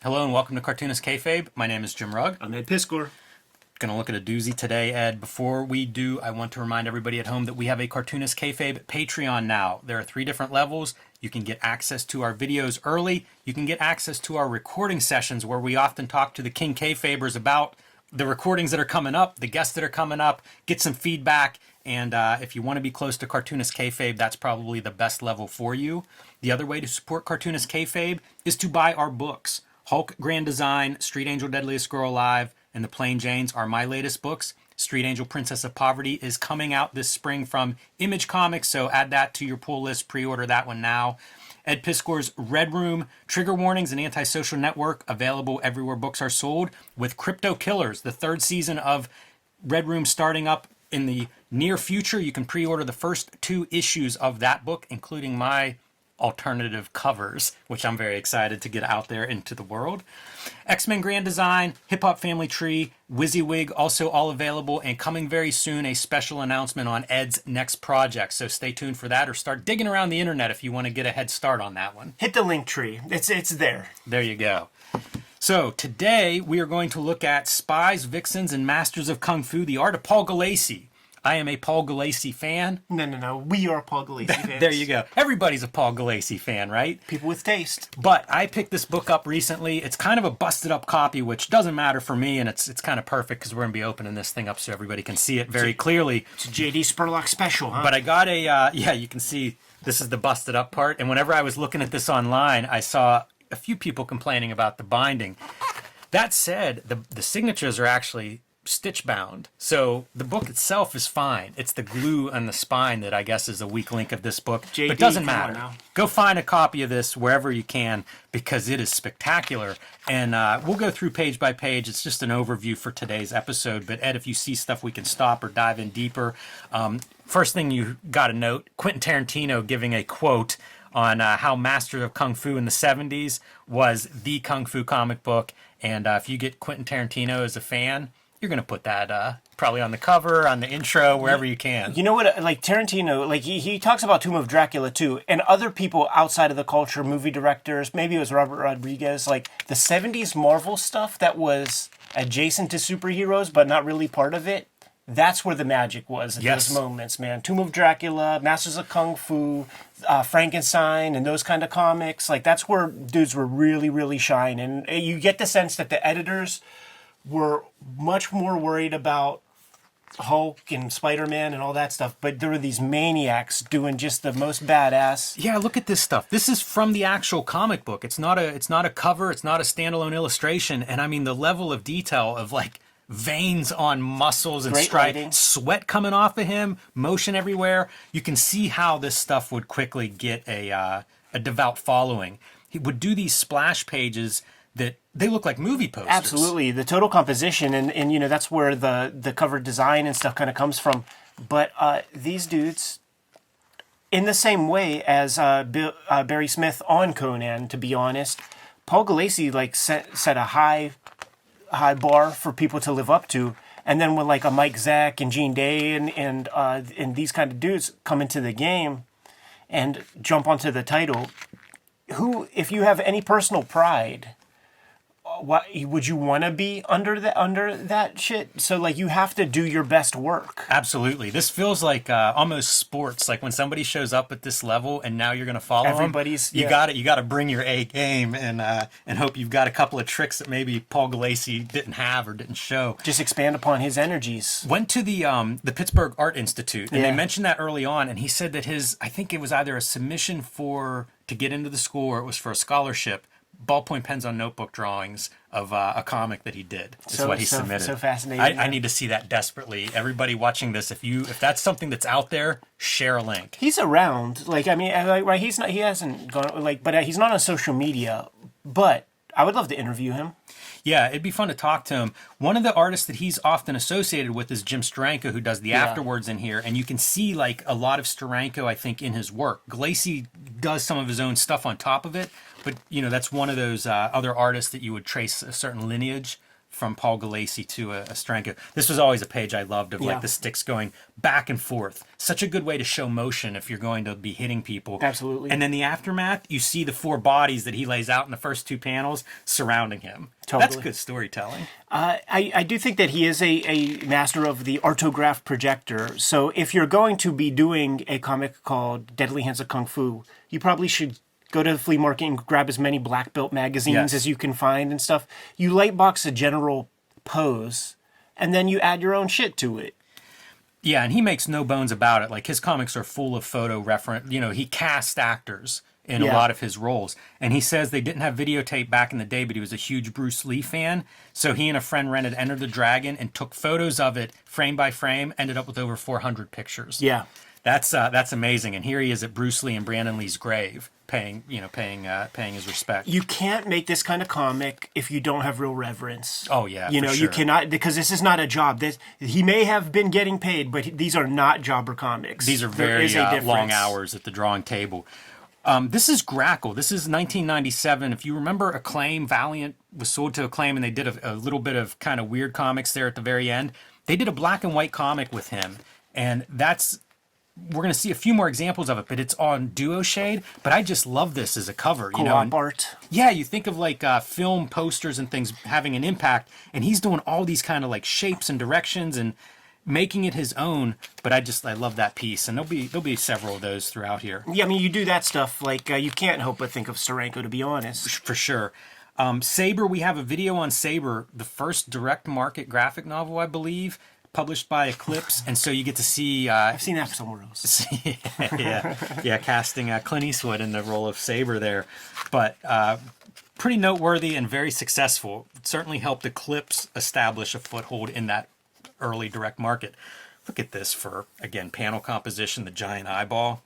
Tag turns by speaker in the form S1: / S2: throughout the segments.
S1: Hello and welcome to Cartoonist Kayfabe. My name is Jim Rugg.
S2: I'm Ed Piscor.
S1: Gonna look at a doozy today, Ed. Before we do, I want to remind everybody at home that we have a Cartoonist Kayfabe Patreon now. There are 3 different levels. You can get access to our videos early. You can get access to our recording sessions where we often talk to the King Kayfabers about the recordings that are coming up, the guests that are coming up, get some feedback. And if you want to be close to Cartoonist Kayfabe, that's probably the best level for you. The other way to support Cartoonist Kayfabe is to buy our books. Hulk Grand Design, Street Angel Deadliest Girl Alive, and The Plain Janes are my latest books. Street Angel Princess of Poverty is coming out this spring from Image Comics, so add that to your pull list. Pre-order that one now. Ed Piscor's Red Room, Trigger Warnings, and Antisocial Network, available everywhere books are sold, with Crypto Killers, the 3rd season of Red Room starting up in the near future. You can pre-order the first 2 issues of that book, including my alternative covers, which I'm very excited to get out there into the world. X-Men Grand Design, Hip Hop Family Tree, WYSIWYG, also all available, and coming very soon, a special announcement on Ed's next project. So stay tuned for that, or start digging around the internet if you want to get a head start on that one.
S2: Hit the link tree. It's there.
S1: There you go. So today we are going to look at Spies, Vixens, and Masters of Kung Fu, the art of Paul Gulacy. I am a Paul Gulacy fan.
S2: No. We are Paul Gulacy fans.
S1: There you go. Everybody's a Paul Gulacy fan, right?
S2: People with taste.
S1: But I picked this book up recently. It's kind of a busted up copy, which doesn't matter for me, and it's kind of perfect because we're going to be opening this thing up so everybody can see it very clearly.
S2: It's a J.D. Spurlock special, huh?
S1: But I got a, you can see this is the busted up part. And whenever I was looking at this online, I saw a few people complaining about the binding. That said, the signatures are actually stitch bound, so the book itself is fine. It's the glue on the spine that I guess is a weak link of this book.
S2: JD,
S1: but it doesn't matter. Go find a copy of this wherever you can because it is spectacular. And we'll go through page by page. It's just an overview for today's episode. But Ed, if you see stuff we can stop or dive in deeper. First thing you got to note, Quentin Tarantino giving a quote on how Masters of Kung Fu in the 70s was the Kung Fu comic book. And if you get Quentin Tarantino as a fan, you're going to put that probably on the cover, on the intro, wherever you can.
S2: You know what, like Tarantino, like he talks about Tomb of Dracula too, and other people outside of the culture, movie directors, maybe it was Robert Rodriguez, like the 70s Marvel stuff that was adjacent to superheroes, but not really part of it. That's where the magic was at those moments, man. Tomb of Dracula, Masters of Kung Fu, Frankenstein, and those kind of comics. Like, that's where dudes were really, really shining. And you get the sense that the editors were much more worried about Hulk and Spider-Man and all that stuff, but there were these maniacs doing just the most badass.
S1: Yeah, look at this stuff. This is from the actual comic book. It's not a cover, it's not a standalone illustration, and I mean the level of detail of like veins on muscles and stripes, sweat coming off of him, motion everywhere. You can see how this stuff would quickly get a devout following. He would do these splash pages that they look like movie posters.
S2: Absolutely. The total composition, and you know, that's where the cover design and stuff kind of comes from. But these dudes, in the same way as Barry Smith on Conan, to be honest, Paul Gulacy like set a high bar for people to live up to. And then when like a Mike Zack and Gene Day and these kind of dudes come into the game and jump onto the title, who, if you have any personal pride, what would you want to be under that shit? So like you have to do your best work.
S1: Absolutely. This feels like almost sports. Like when somebody shows up at this level and now you're going to follow
S2: everybody's
S1: them. You got to bring your A game and hope you've got a couple of tricks that maybe Paul Gulacy didn't have or didn't show.
S2: Just expand upon his energies.
S1: Went to the Pittsburgh Art Institute and they mentioned that early on, and he said that I think it was either a submission to get into the school or it was for a scholarship. Ballpoint pens on notebook drawings of a comic that he did. Is what he submitted.
S2: So fascinating.
S1: I need to see that desperately. Everybody watching this, if that's something that's out there, share a link.
S2: He's around. Like, I mean, right? He hasn't gone like, but he's not on social media. But I would love to interview him.
S1: Yeah, it'd be fun to talk to him. One of the artists that he's often associated with is Jim Steranko, who does the afterwords in here. And you can see like a lot of Steranko, I think, in his work. Gulacy does some of his own stuff on top of it. But, you know, that's one of those other artists that you would trace a certain lineage from Paul Gulacy to a Steranko. This was always a page I loved of like the sticks going back and forth. Such a good way to show motion if you're going to be hitting people.
S2: Absolutely.
S1: And then the aftermath, you see the 4 bodies that he lays out in the first 2 panels surrounding him.
S2: Totally.
S1: That's good storytelling.
S2: I do think that he is a master of the artograph projector. So if you're going to be doing a comic called Deadly Hands of Kung Fu, you probably should go to the flea market and grab as many black belt magazines as you can find and stuff. You lightbox a general pose, and then you add your own shit to it.
S1: Yeah, and he makes no bones about it. Like, his comics are full of photo reference. You know, he cast actors in a lot of his roles. And he says they didn't have videotape back in the day, but he was a huge Bruce Lee fan. So he and a friend rented Enter the Dragon and took photos of it frame by frame, ended up with over 400 pictures.
S2: Yeah.
S1: That's amazing. And here he is at Bruce Lee and Brandon Lee's grave, paying his respect.
S2: You can't make this kind of comic if you don't have real reverence.
S1: Oh yeah,
S2: you know,
S1: sure.
S2: you cannot, because this is not a job. He may have been getting paid, but these are not jobber comics.
S1: These are very long hours at the drawing table. This is Grackle. This is 1997. If you remember, Acclaim, Valiant was sold to Acclaim, and they did a little bit of kind of weird comics there at the very end. They did a black and white comic with him, and we're going to see a few more examples of it, but it's on duo shade. But I just love this as a cover.
S2: Co-op art.
S1: Yeah, you think of like film posters and things having an impact, and he's doing all these kind of like shapes and directions and making it his own. But I love that piece, and there'll be several of those throughout here.
S2: Yeah, I mean, you do that stuff, like, you can't help but think of Steranko, to be honest.
S1: For sure. Saber, we have a video on Saber, the first direct market graphic novel, I believe, published by Eclipse, and so you get to see...
S2: I've seen that somewhere else.
S1: Casting Clint Eastwood in the role of Saber there. But pretty noteworthy and very successful. It certainly helped Eclipse establish a foothold in that early direct market. Look at this for, again, panel composition, the giant eyeball.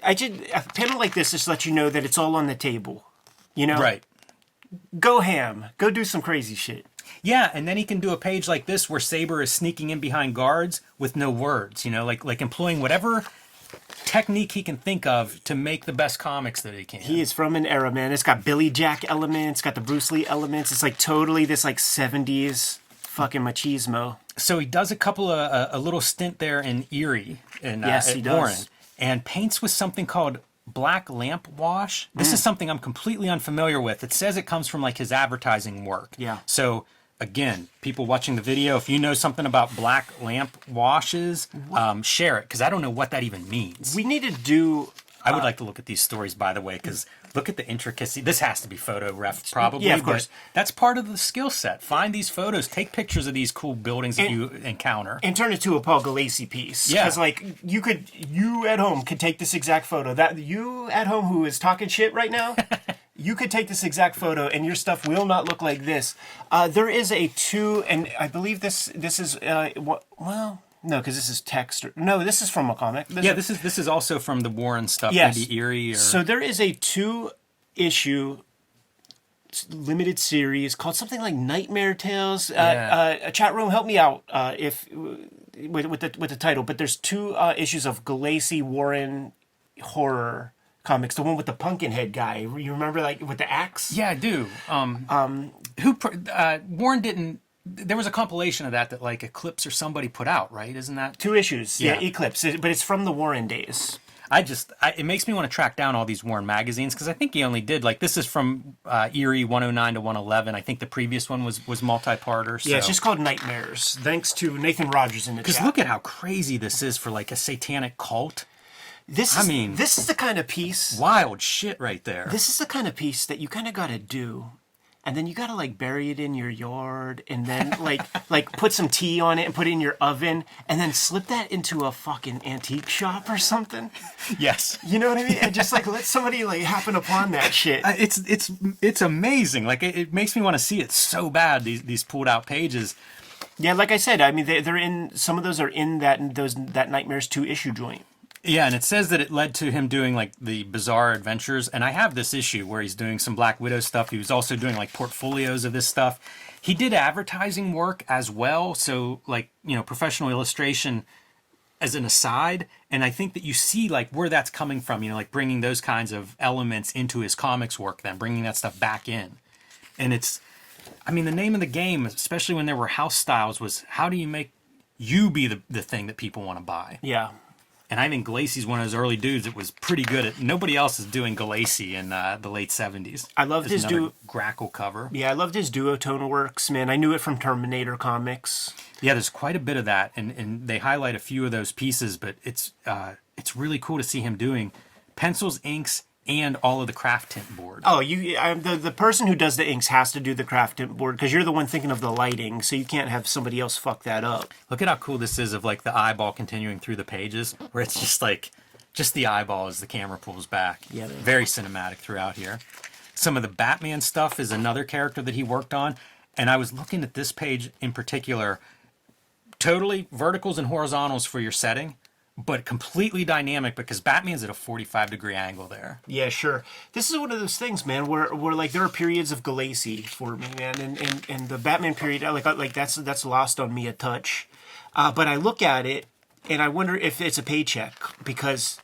S2: A panel like this just lets you know that it's all on the table, you know?
S1: Right.
S2: Go ham. Go do some crazy shit.
S1: Yeah, and then he can do a page like this where Saber is sneaking in behind guards with no words, you know, like employing whatever technique he can think of to make the best comics that he can.
S2: He is from an era, man. It's got Billy Jack elements, got the Bruce Lee elements. It's like totally this like 70s fucking machismo.
S1: So he does a little stint there in Erie
S2: yes, he does.
S1: Warren, and paints with something called black lamp wash. This is something I'm completely unfamiliar with. It says it comes from like his advertising work.
S2: Yeah.
S1: So again, people watching the video, if you know something about black lamp washes, share it, because I don't know what that even means.
S2: We need to do...
S1: I would like to look at these stories, by the way, because look at the intricacy. This has to be photo ref, probably.
S2: Yeah, of course.
S1: That's part of the skill set. Find these photos. Take pictures of these cool buildings that you encounter.
S2: And turn it to a Paul Gulacy piece.
S1: Yeah.
S2: Because, like, you at home could take this exact photo. That you at home who is talking shit right now, you could take this exact photo and your stuff will not look like this. There is a 2, and I believe this is, no, because this is text. No, this is from a comic.
S1: This is also from the Warren stuff,
S2: yes.
S1: maybe Erie. Or...
S2: So there is a 2-issue limited series called something like Nightmare Tales. A chat room, help me out if with the title. But there's 2 issues of Gulacy Warren horror comics. The one with the Pumpkinhead guy. You remember, like, with the axe?
S1: Yeah, I do. Warren didn't. There was a compilation of that like Eclipse or somebody put out, right? Isn't that
S2: 2 issues? Yeah, Eclipse, but it's from the Warren days.
S1: It makes me want to track down all these Warren magazines, because I think he only did this is from Erie 109 to 111. I think the previous one was multi-parter. So.
S2: Yeah, it's just called Nightmares. Thanks to Nathan Rogers in the chat.
S1: Because look at how crazy this is for like a satanic cult.
S2: This is the kind of piece.
S1: Wild shit right there.
S2: This is the kind of piece that you kind of got to do. And then you got to like bury it in your yard and then like put some tea on it and put it in your oven and then slip that into a fucking antique shop or something.
S1: Yes.
S2: You know what I mean? And just like let somebody like happen upon that shit.
S1: It's amazing. Like it makes me want to see it so bad, these pulled out pages.
S2: Yeah, like I said, I mean they're in, some of those are in that Nightmares 2 issue joint.
S1: Yeah, and it says that it led to him doing like the Bizarre Adventures, and I have this issue where he's doing some Black Widow stuff. He was also doing like portfolios of this stuff. He did advertising work as well, so like, you know, professional illustration as an aside, and I think that you see like where that's coming from, you know, like bringing those kinds of elements into his comics work, then bringing that stuff back in. And I mean, the name of the game, especially when there were house styles, was how do you make you be the thing that people want to buy?
S2: Yeah.
S1: And I think Gulacy's one of those early dudes that was pretty good at. Nobody else is doing Gulacy in the late 70s.
S2: I loved his
S1: Grackle cover.
S2: Yeah, I loved his duotone works, man. I knew it from Terminator comics.
S1: Yeah, there's quite a bit of that, and they highlight a few of those pieces, but it's really cool to see him doing pencils, inks, and all of the craft tint board.
S2: Oh, the person who does the inks has to do the craft tint board because you're the one thinking of the lighting, so you can't have somebody else fuck that up.
S1: Look at how cool this is of like the eyeball continuing through the pages, where it's just the eyeball as the camera pulls back.
S2: Yeah, man.
S1: Very cinematic throughout here. Some of the Batman stuff is another character that he worked on, and I was looking at this page in particular. Totally verticals and horizontals for your setting, but completely dynamic because Batman's at a 45-degree angle there.
S2: Yeah, sure. This is one of those things, man, where like there are periods of Gulacy for me, man, and the Batman period, like that's lost on me a touch. But I look at it and I wonder if it's a paycheck because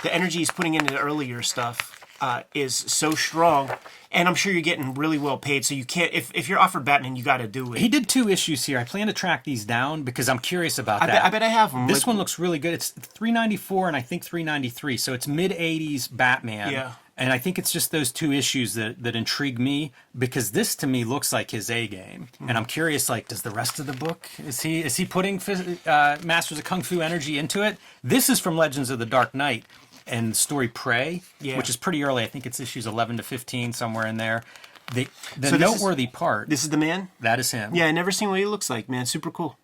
S2: the energy he's putting into the earlier stuff is so strong. And I'm sure you're getting really well paid, so you can't. If you're offered Batman, you got to do it.
S1: He did 2 issues here. I plan to track these down because I'm curious about that.
S2: I bet I have them.
S1: This one looks really good. It's $394 and I think $393, so it's mid-80s Batman.
S2: Yeah.
S1: And I think it's just those 2 issues that intrigue me because this to me looks like his A game. And I'm curious, like, does the rest of the book is he putting Masters of Kung Fu energy into it? This is from Legends of the Dark Knight. And the story Prey, which is pretty early. I think it's issues 11 to 15, somewhere in there. The noteworthy part...
S2: This is the man?
S1: That is him.
S2: Yeah, I never seen what he looks like, man. Super cool.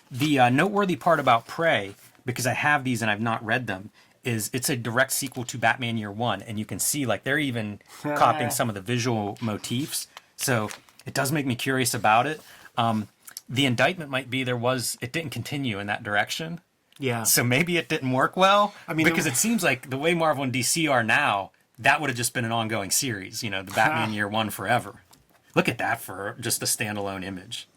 S1: The noteworthy part about Prey, because I have these and I've not read them, is it's a direct sequel to Batman Year One. And you can see, like, they're even copying some of the visual motifs. So it does make me curious about it. The indictment might be it didn't continue in that direction.
S2: Yeah.
S1: So maybe it didn't work well.
S2: I mean,
S1: because it seems like the way Marvel and DC are now, that would have just been an ongoing series. You know, the Batman Year One forever. Look at that for just a standalone image.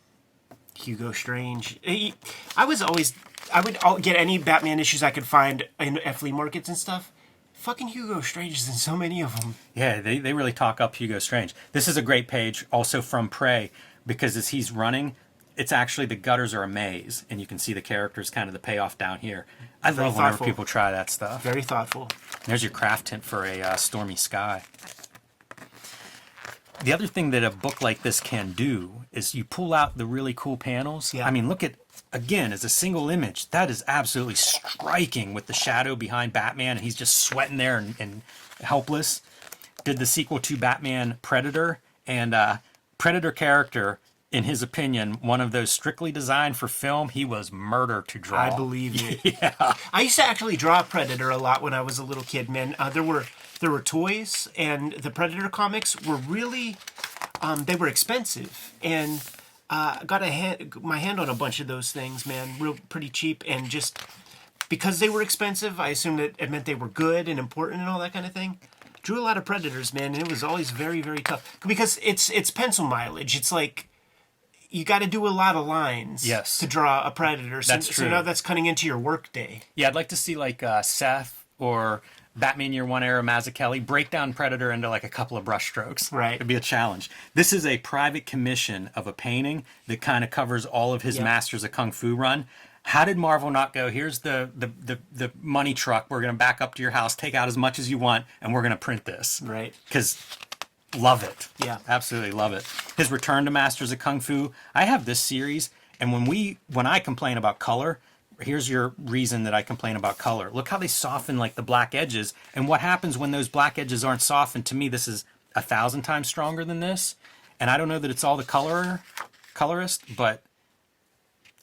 S2: Hugo Strange. I would get any Batman issues I could find at flea markets and stuff. Fucking Hugo Strange is in so many of them.
S1: Yeah, they really talk up Hugo Strange. This is a great page also from Prey because as he's running, it's actually the gutters are a maze, and you can see the characters, kind of the payoff down here. I love whenever people try that stuff.
S2: Very thoughtful.
S1: There's your craft tint for a stormy sky. The other thing that a book like this can do is you pull out the really cool panels.
S2: Yeah.
S1: I mean, look at, again, as a single image, that is absolutely striking with the shadow behind Batman, and he's just sweating there and helpless. Did the sequel to Batman Predator, and Predator character, in his opinion, one of those strictly designed for film. He was murder to draw.
S2: I believe it.
S1: Yeah.
S2: I used to actually draw Predator a lot when I was a little kid, man. There were toys, and the Predator comics were really, they were expensive, and got my hand on a bunch of those things, man, pretty cheap, and just because they were expensive, I assumed that it meant they were good and important and all that kind of thing. Drew a lot of Predators, man, and it was always very, very tough because it's pencil mileage. It's like, you got to do a lot of lines to draw a Predator.
S1: That's true.
S2: So now that's cutting into your work day.
S1: Yeah, I'd like to see like Seth or Batman Year One era Mazzucchelli break down Predator into like a couple of brush strokes.
S2: Right.
S1: It'd be a challenge. This is a private commission of a painting that kind of covers all of his Masters of Kung Fu run. How did Marvel not go, here's the money truck, we're going to back up to your house, take out as much as you want, and we're going to print this.
S2: Right.
S1: Because... love it.
S2: Yeah.
S1: Absolutely love it. His return to Masters of Kung Fu. I have this series, and when I complain about color, here's your reason that I complain about color. Look how they soften like the black edges, and what happens when those black edges aren't softened. To me, this is 1,000 times stronger than this, and I don't know that it's all the colorist, but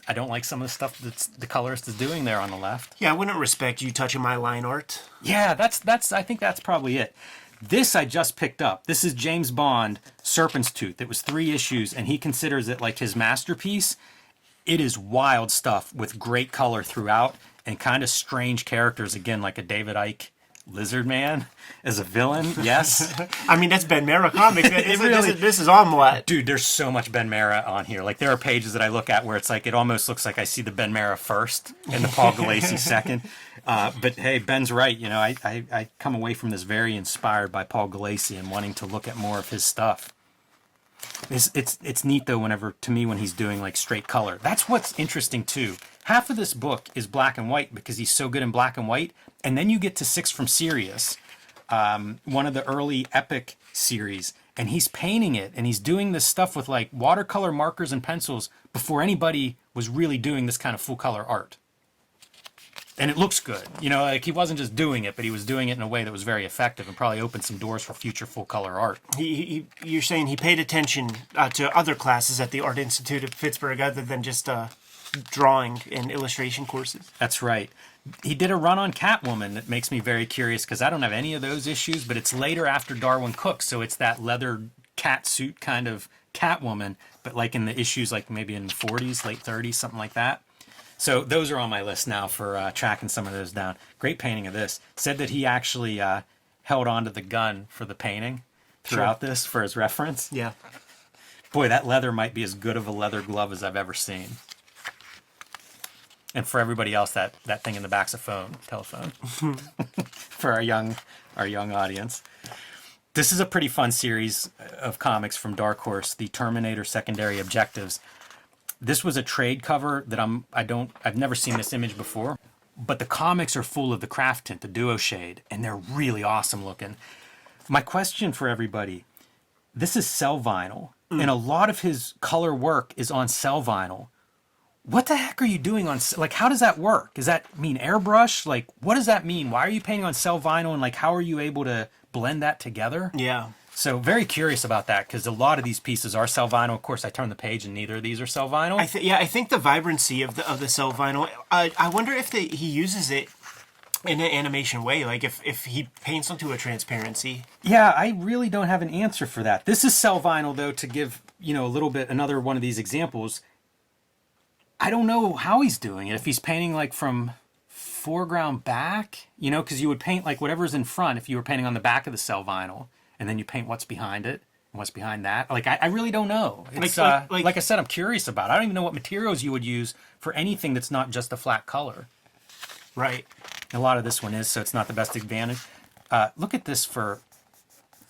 S1: I don't like some of the stuff that the colorist is doing there on the left.
S2: Yeah, I wouldn't respect you touching my line art.
S1: Yeah, I think that's probably it. This I just picked up. This is James Bond, Serpent's Tooth. It was 3 issues, and he considers it like his masterpiece. It is wild stuff with great color throughout and kind of strange characters, again, like a David Icke Lizard Man as a villain. Yes.
S2: I mean, that's Ben Mara comics. This is omelette.
S1: Dude, there's so much Ben Mara on here. Like, there are pages that I look at where it's like, it almost looks like I see the Ben Mara first and the Paul Gulacy second. But hey, Ben's right. You know, I come away from this very inspired by Paul Gulacy and wanting to look at more of his stuff. It's neat though. Whenever to me when he's doing like straight color, that's what's interesting too. Half of this book is black and white because he's so good in black and white, and then you get to Six from Sirius, one of the early epic series, and he's painting it and he's doing this stuff with like watercolor markers and pencils before anybody was really doing this kind of full color art. And it looks good. You know, like he wasn't just doing it, but he was doing it in a way that was very effective and probably opened some doors for future full color art.
S2: You're saying he paid attention to other classes at the Art Institute of Pittsburgh other than just drawing and illustration courses.
S1: That's right. He did a run on Catwoman that makes me very curious because I don't have any of those issues, but it's later after Darwin Cook, so it's that leather cat suit kind of Catwoman, but like in the issues like maybe in the 40s, late 30s, something like that. So those are on my list now for tracking some of those down. Great painting of this. Said that he actually held onto the gun for the painting throughout this for his reference.
S2: Yeah.
S1: Boy, that leather might be as good of a leather glove as I've ever seen. And for everybody else, that thing in the back's a telephone. For our young audience. This is a pretty fun series of comics from Dark Horse, the Terminator Secondary Objectives. This was a trade cover that I've never seen this image before, but the comics are full of the craft tint, the duo shade, and they're really awesome looking. My question for everybody, this is cell vinyl, and a lot of his color work is on cell vinyl. What the heck are you doing on, like, how does that work? Does that mean airbrush? Like, what does that mean? Why are you painting on cell vinyl, and like, how are you able to blend that together?
S2: Yeah.
S1: So very curious about that because a lot of these pieces are cell vinyl. Of course, I turned the page and neither of these are cell vinyl.
S2: I think the vibrancy of the cell vinyl. I wonder if he uses it in an animation way, like if he paints onto a transparency.
S1: Yeah, I really don't have an answer for that. This is cell vinyl though. To give a little bit another one of these examples, I don't know how he's doing it. If he's painting like from foreground back, because you would paint like whatever's in front if you were painting on the back of the cell vinyl. And then you paint what's behind it and what's behind that. Like, I really don't know. It's, like I said, I'm curious about it. I don't even know what materials you would use for anything that's not just a flat color.
S2: Right.
S1: A lot of this one is, so it's not the best advantage. Look at this for,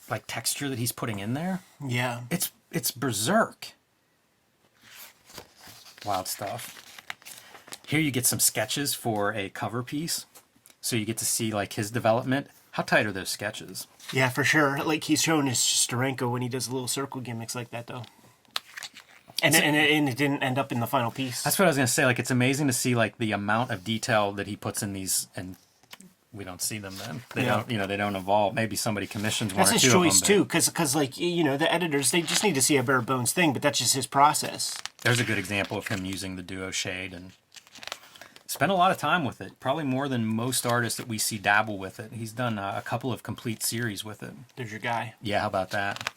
S1: like, texture that he's putting in there.
S2: Yeah.
S1: It's berserk. Wild stuff. Here you get some sketches for a cover piece. So you get to see, like, his development. How tight are those sketches?
S2: Yeah, for sure. Like he's showing his Steranko when he does little circle gimmicks like that, though. And it didn't end up in the final piece.
S1: That's what I was going to say. Like, it's amazing to see, like, the amount of detail that he puts in these, and we don't see them then. They don't evolve. Maybe somebody commissions one or two of them.
S2: That's his choice, too, because, like, the editors, they just need to see a bare bones thing, but that's just his process.
S1: There's a good example of him using the duo shade and spent a lot of time with it. Probably more than most artists that we see dabble with it. He's done a couple of complete series with it.
S2: There's your guy.
S1: Yeah, how about that?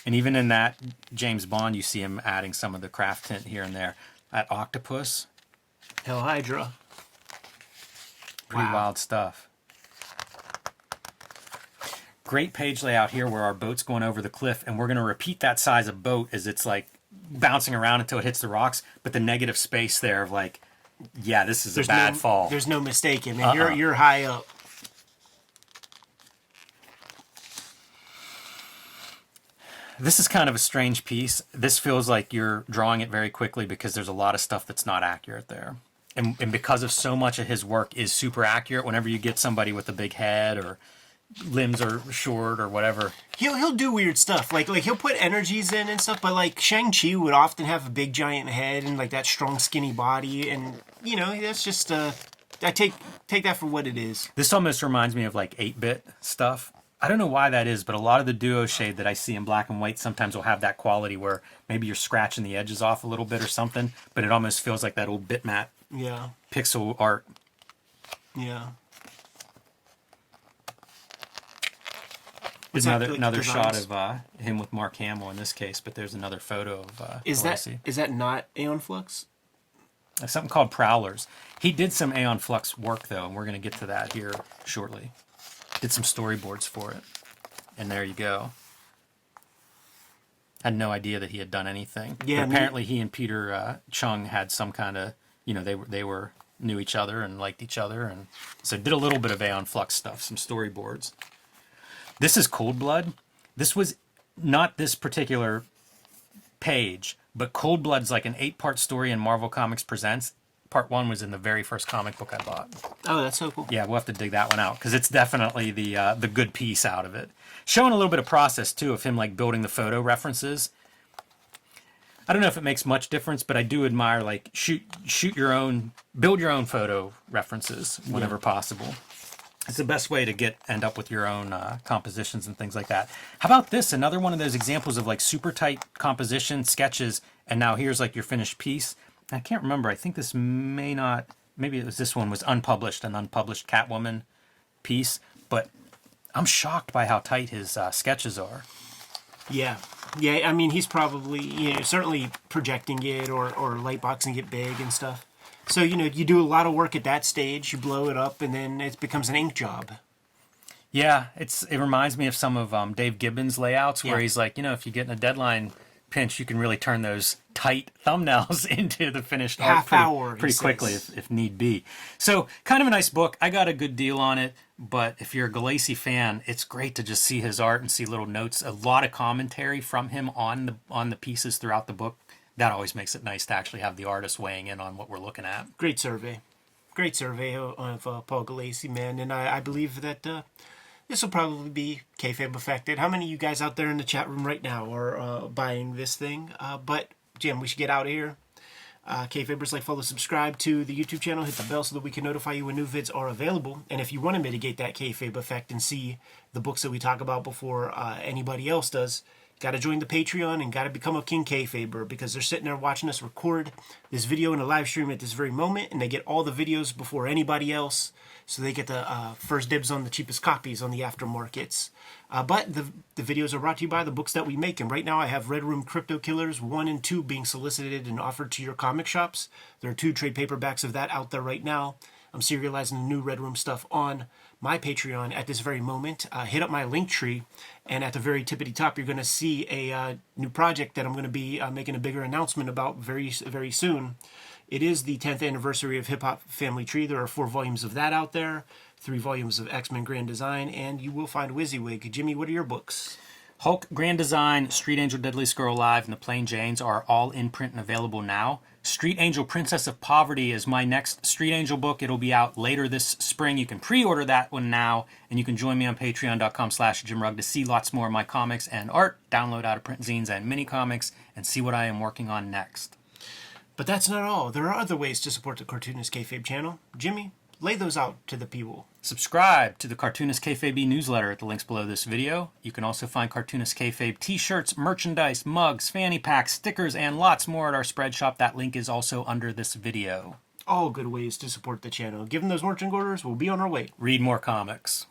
S1: And even in that James Bond, you see him adding some of the craft tint here and there. That octopus.
S2: Hell Hydra.
S1: Pretty wild stuff. Great page layout here where our boat's going over the cliff, and we're going to repeat that size of boat as it's like bouncing around until it hits the rocks, but the negative space there of like, yeah, this is a bad fall.
S2: There's no mistaking, man. You're high up.
S1: This is kind of a strange piece. This feels like you're drawing it very quickly because there's a lot of stuff that's not accurate there. And because of so much of his work is super accurate, whenever you get somebody with a big head or limbs are short or whatever,
S2: he'll do weird stuff. Like he'll put energies in and stuff, but like Shang-Chi would often have a big giant head and like that strong skinny body, and that's just I take that for what it is.
S1: This almost reminds me of like 8-bit stuff. I don't know why that is, but a lot of the duo shade that I see in black and white sometimes will have that quality where maybe you're scratching the edges off a little bit or something, but it almost feels like that old bitmap pixel art.
S2: Yeah.
S1: There's another shot of him with Mark Hamill in this case, but there's another photo of
S2: is
S1: Gulacy.
S2: that not Aeon Flux?
S1: Something called Prowlers. He did some Aeon Flux work though, and we're going to get to that here shortly. Did some storyboards for it, and there you go. Had no idea that he had done anything. Yeah, but apparently he and Peter Chung had some kind of, they knew each other and liked each other, and so did a little bit of Aeon Flux stuff, some storyboards. This is Cold Blood. This was not this particular page, but Cold Blood's like an 8-part story in Marvel Comics Presents. Part 1 was in the very first comic book I bought.
S2: Oh, that's so cool.
S1: Yeah, we'll have to dig that one out because it's definitely the good piece out of it. Showing a little bit of process too of him like building the photo references. I don't know if it makes much difference, but I do admire like shoot your own, build your own photo references whenever possible. It's the best way to end up with your own compositions and things like that. How about this? Another one of those examples of like super tight composition sketches, and now here's like your finished piece. I can't remember. I think this maybe it was this one was an unpublished Catwoman piece, but I'm shocked by how tight his sketches are.
S2: Yeah. Yeah, I mean, he's probably, certainly projecting it or lightboxing it big and stuff. So, you do a lot of work at that stage, you blow it up, and then it becomes an ink job.
S1: Yeah, it reminds me of some of Dave Gibbons' layouts where he's like, if you get in a deadline pinch, you can really turn those tight thumbnails into the finished art pretty quickly if need be. So kind of a nice book. I got a good deal on it, but if you're a Gulacy fan, it's great to just see his art and see little notes, a lot of commentary from him on the pieces throughout the book. That always makes it nice to actually have the artist weighing in on what we're looking at.
S2: Great survey of Paul Gulacy, man, and I believe that this will probably be kayfabe affected. How many of you guys out there in the chat room right now are buying this thing? But Jim, we should get out of here. Kayfabers, like, follow, subscribe to the YouTube channel, hit the bell so that we can notify you when new vids are available. And if you want to mitigate that kayfabe effect and see the books that we talk about before anybody else does, got to join the Patreon and got to become a King Kayfaber, because they're sitting there watching us record this video in a live stream at this very moment, and they get all the videos before anybody else. So they get the first dibs on the cheapest copies on the aftermarkets. But the videos are brought to you by the books that we make. And right now I have Red Room Crypto Killers 1 and 2 being solicited and offered to your comic shops. There are 2 trade paperbacks of that out there right now. I'm serializing the new Red Room stuff on my Patreon at this very moment. Hit up my link tree, and at the very tippity top, you're going to see a new project that I'm going to be making a bigger announcement about very, very soon. It is the 10th anniversary of Hip Hop Family Tree. There are 4 volumes of that out there, 3 volumes of X-Men Grand Design, and you will find WYSIWYG. Jimmy, what are your books?
S1: Hulk Grand Design, Street Angel Deadliest Girl Alive, and The Plain Janes are all in print and available now. Street Angel Princess of Poverty is my next Street Angel book. It'll be out later this spring. You can pre-order that one now, and you can join me on patreon.com/JimRugg to see lots more of my comics and art, download out-of-print zines and mini-comics, and see what I am working on next.
S2: But that's not all. There are other ways to support the Cartoonist Kayfabe channel. Jimmy, lay those out to the people.
S1: Subscribe to the Cartoonist Kayfabe newsletter at the links below this video. You can also find Cartoonist Kayfabe t-shirts, merchandise, mugs, fanny packs, stickers, and lots more at our spread shop. That link is also under this video.
S2: All good ways to support the channel. Given those marching orders, we'll be on our way.
S1: Read more comics.